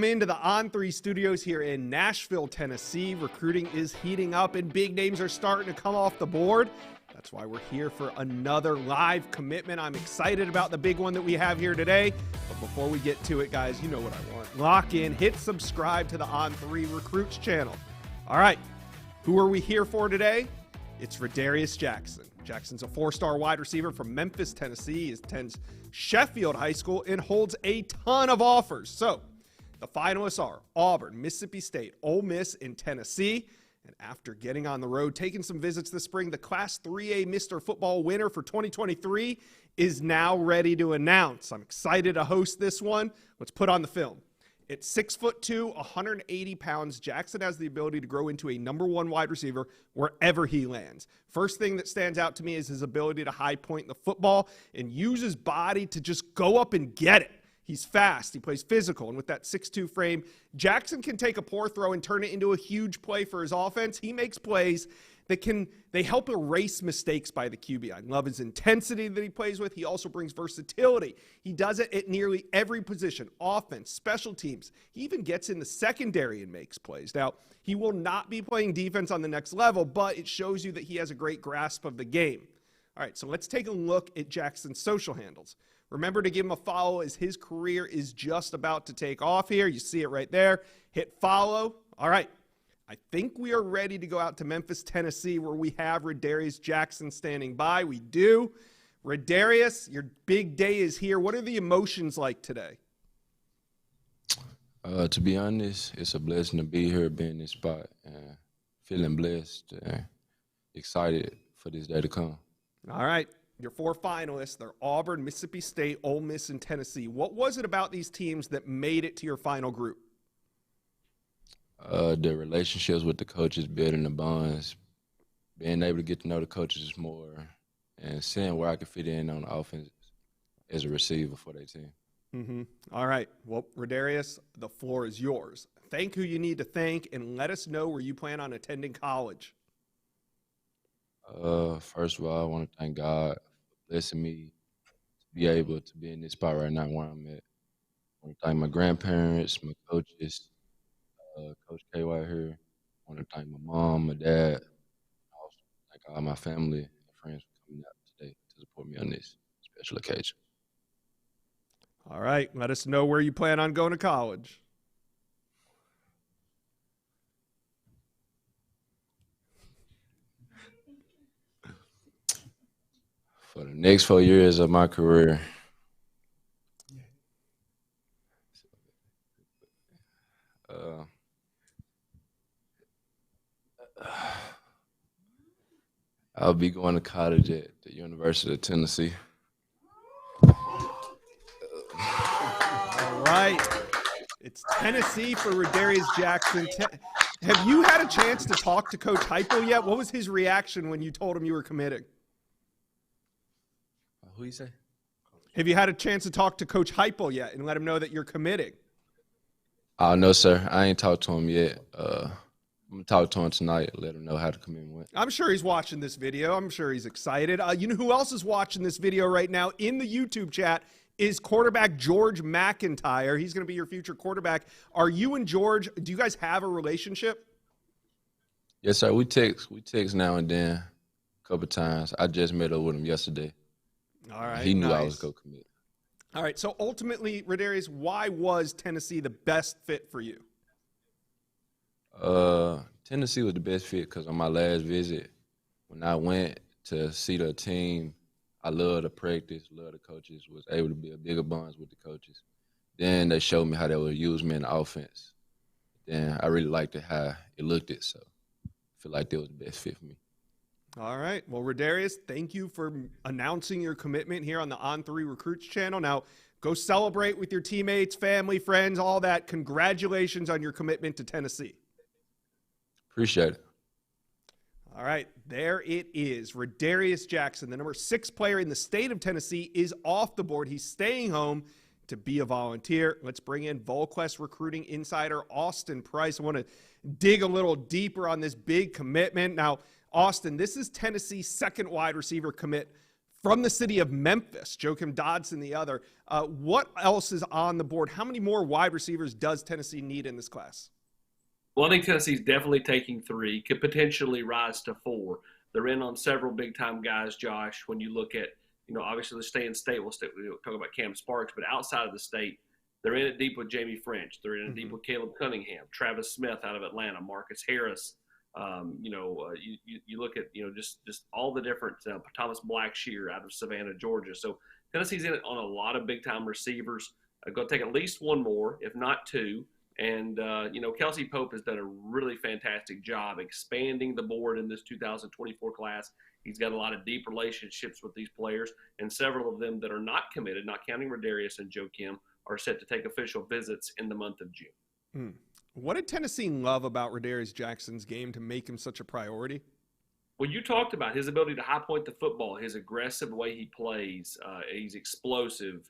Into the On3 studios here in Nashville, Tennessee. Recruiting is heating up and big names are starting to come off the board. That's why we're here for another live commitment. I'm excited about the big one that we have here today. But before we get to it, guys, you know what I want. Lock in, hit subscribe to the On3 Recruits channel. All right, who are we here for today? It's Radarious Jackson. Jackson's a four-star wide receiver from Memphis, Tennessee. He attends Sheffield High School and holds a ton of offers. So, the finalists are Auburn, Mississippi State, Ole Miss, and Tennessee. And after getting on the road, taking some visits this spring, the Class 3A Mr. Football winner for 2023 is now ready to announce. I'm excited to host this one. Let's put on the film. At 6'2", 180 pounds, Jackson has the ability to grow into a #1 wide receiver wherever he lands. First thing that stands out to me is his ability to high point the football and use his body to just go up and get it. He's fast, he plays physical, and with that 6'2" frame, Jackson can take a poor throw and turn it into a huge play for his offense. He makes plays that they help erase mistakes by the QB. I love his intensity that he plays with. He also brings versatility. He does it at nearly every position, offense, special teams. He even gets in the secondary and makes plays. Now, he will not be playing defense on the next level, but it shows you that he has a great grasp of the game. All right, so let's take a look at Jackson's social handles. Remember to give him a follow as his career is just about to take off here. You see it right there. Hit follow. All right. I think we are ready to go out to Memphis, Tennessee, where we have Radarious Jackson standing by. We do. Radarious, your big day is here. What are the emotions like today? To be honest, it's a blessing to be here, be in this spot, and feeling blessed and excited for this day to come. All right. Your four finalists, they're Auburn, Mississippi State, Ole Miss, and Tennessee. What was it about these teams that made it to your final group? The relationships with the coaches, building the bonds, being able to get to know the coaches more, and seeing where I could fit in on the offense as a receiver for their team. All right. Well, Radarious, the floor is yours. Thank who you need to thank, and let us know where you plan on attending college. First of all, I want to thank God for blessing me to be able to be in this spot right now where I'm at. I want to thank my grandparents, my coaches, Coach KY here. I want to thank my mom, my dad, and also thank all my family and friends for coming out today to support me on this special occasion. All right. Let us know where you plan on going to college. For the next 4 years of my career, I'll be going to college at the University of Tennessee. All right. It's Tennessee for Radarious Jackson. Have you had a chance to talk to Coach Heupel yet? What was his reaction when you told him you were committing? Who you say? Have you had a chance to talk to Coach Heupel yet and let him know that you're committing? No, sir. I ain't talked to him yet. I'm going to talk to him tonight and let him know how the commitment went. I'm sure he's watching this video. I'm sure he's excited. You know who else is watching this video right now in the YouTube chat is quarterback George McIntyre. He's going to be your future quarterback. Are you and George, do you guys have a relationship? Yes, sir. We text now and then a couple times. I just met up with him yesterday. All right. He knew nice. I was going to commit. All right. So ultimately, Radarious, why was Tennessee the best fit for you? Tennessee was the best fit because on my last visit, when I went to see the team, I loved the practice, loved the coaches, was able to build bigger bonds with the coaches. Then they showed me how they would use me in the offense. Then I really liked it, how it looked it, so I feel like that was the best fit for me. All right. Well, Radarious, thank you for announcing your commitment here on the On3 Recruits channel. Now, go celebrate with your teammates, family, friends, all that. Congratulations on your commitment to Tennessee. Appreciate it. All right, there it is. Radarious Jackson, the number 6 player in the state of Tennessee, is off the board. He's staying home to be a volunteer. Let's bring in VolQuest recruiting insider Austin Price. I want to dig a little deeper on this big commitment. Now, Austin, this is Tennessee's second wide receiver commit From the city of Memphis, Joakim Dodson, the other. What else is on the board? How many more wide receivers does Tennessee need in this class? Well, I think Tennessee's definitely taking 3, could potentially rise to 4. They're in on several big-time guys, Josh. When you look at, obviously the stay in state, we'll talk about Cam Sparks, but outside of the state, they're in it deep with Jamie French. They're in it deep with Caleb Cunningham, Travis Smith out of Atlanta, Marcus Harris. You look at, just all the different, Thomas Blackshear out of Savannah, Georgia. So Tennessee's in it on a lot of big-time receivers. Going to take at least one more, if not 2. And, Kelsey Pope has done a really fantastic job expanding the board in this 2024 class. He's got a lot of deep relationships with these players, and several of them that are not committed, not counting Radarious and Joakim, are set to take official visits in the month of June. What did Tennessee love about Radarious Jackson's game to make him such a priority? Well, you talked about his ability to high point the football, his aggressive way he plays. He's explosive.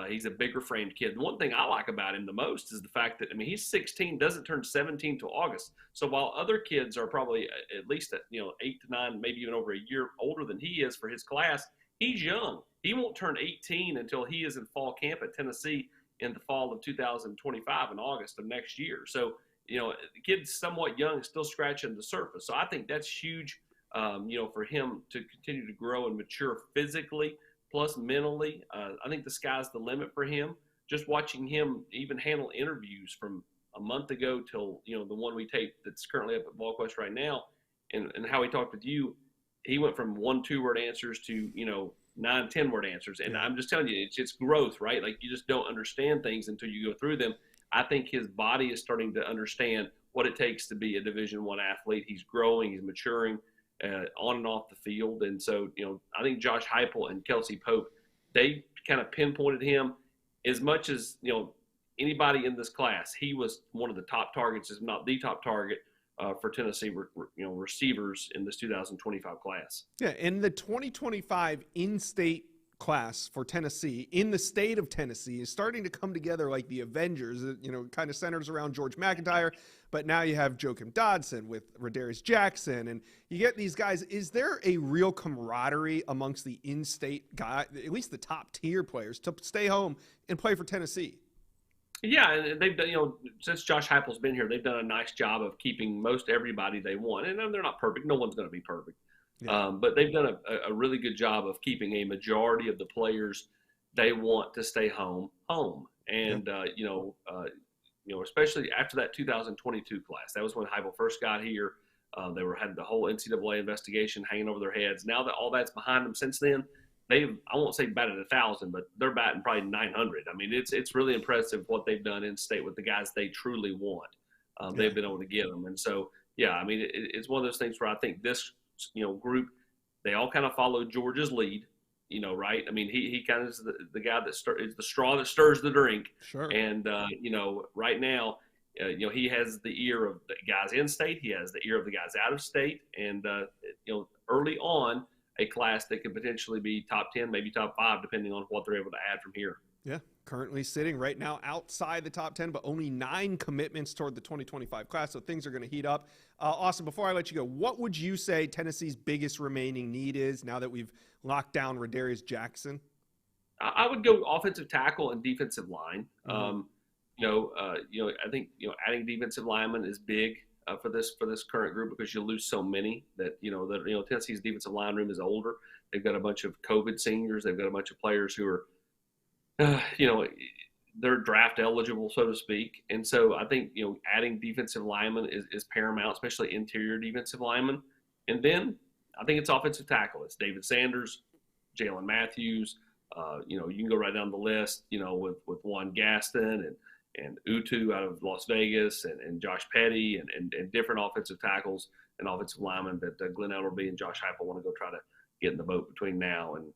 He's a bigger framed kid. And one thing I like about him the most is the fact that, he's 16, doesn't turn 17 till August. So while other kids are probably at least 8 to 9, maybe even over a year older than he is for his class, he's young. He won't turn 18 until he is in fall camp at Tennessee in the fall of 2025 in August of next year. So, the kid's somewhat young, still scratching the surface. So I think that's huge, for him to continue to grow and mature physically. Plus mentally, I think the sky's the limit for him. Just watching him even handle interviews from a month ago till, the one we taped that's currently up at VolQuest right now, and how he talked with you, he went from 1-2-word answers to, 9-10-word answers. And I'm just telling you, it's growth, right? Like, you just don't understand things until you go through them. I think his body is starting to understand what it takes to be a Division I athlete. He's growing, he's maturing. On and off the field. And so, I think Josh Heupel and Kelsey Pope, they kind of pinpointed him as much as, anybody in this class. He was one of the top targets, if not the top target for Tennessee, receivers in this 2025 class. Yeah, in the 2025 in-state class for Tennessee, in the state of Tennessee, is starting to come together like the Avengers. Kind of centers around George McIntyre, but now you have Joakim Dodson with Radarious Jackson, and you get these guys. Is there a real camaraderie amongst the in-state guys, at least the top-tier players, to stay home and play for Tennessee? Yeah, and they've done, since Josh Heupel's been here, they've done a nice job of keeping most everybody they want. And they're not perfect. No one's going to be perfect. Yeah. But they've done a really good job of keeping a majority of the players they want to stay home. And, especially after that 2022 class, that was when Heupel first got here. They had the whole NCAA investigation hanging over their heads. Now that all that's behind them since then, I won't say batted 1,000, but they're batting probably 900. It's really impressive what they've done in state with the guys they truly want. They've been able to get them. And so, it's one of those things where I think this, group, they all kind of follow George's lead, right? He kind of is the guy that is the straw that stirs the drink. Sure. And, right now, he has the ear of the guys in state. He has the ear of the guys out of state. And, early on, a class that could potentially be top 10, maybe top 5, depending on what they're able to add from here. Yeah, currently sitting right now outside the top 10, but only 9 commitments toward the 2025 class, so things are going to heat up. Austin, before I let you go, what would you say Tennessee's biggest remaining need is now that we've locked down Radarious Jackson? I would go offensive tackle and defensive line. Mm-hmm. I think adding defensive linemen is big for this current group because you lose so many that Tennessee's defensive line room is older. They've got a bunch of COVID seniors. They've got a bunch of players who are they're draft eligible, so to speak. And so I think, adding defensive linemen is paramount, especially interior defensive linemen. And then I think it's offensive tackle. It's David Sanders, Jalen Matthews. You can go right down the list, with Juan Gaston and Utu out of Las Vegas and Josh Petty and different offensive tackles and offensive linemen that Glenn Ellerby and Josh Heupel want to go try to get in the boat between now and,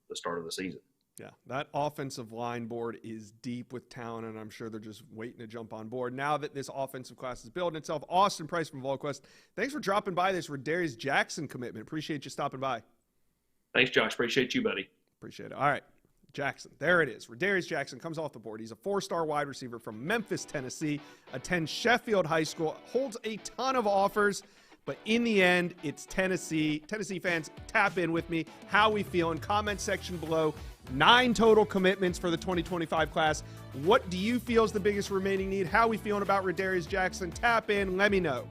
the start of the season. Yeah, that offensive line board is deep with talent, and I'm sure they're just waiting to jump on board. Now that this offensive class is building itself, Austin Price from VolQuest, thanks for dropping by this Radarious Jackson commitment. Appreciate you stopping by. Thanks, Josh. Appreciate you, buddy. Appreciate it. All right, Jackson. There it is. Radarious Jackson comes off the board. He's a 4-star wide receiver from Memphis, Tennessee, attends Sheffield High School, holds a ton of offers, But in the end, it's Tennessee. Tennessee fans, tap in with me. How we feeling? Comment section below. 9 total commitments for the 2025 class. What do you feel is the biggest remaining need? How we feeling about Radarious Jackson? Tap in. Let me know.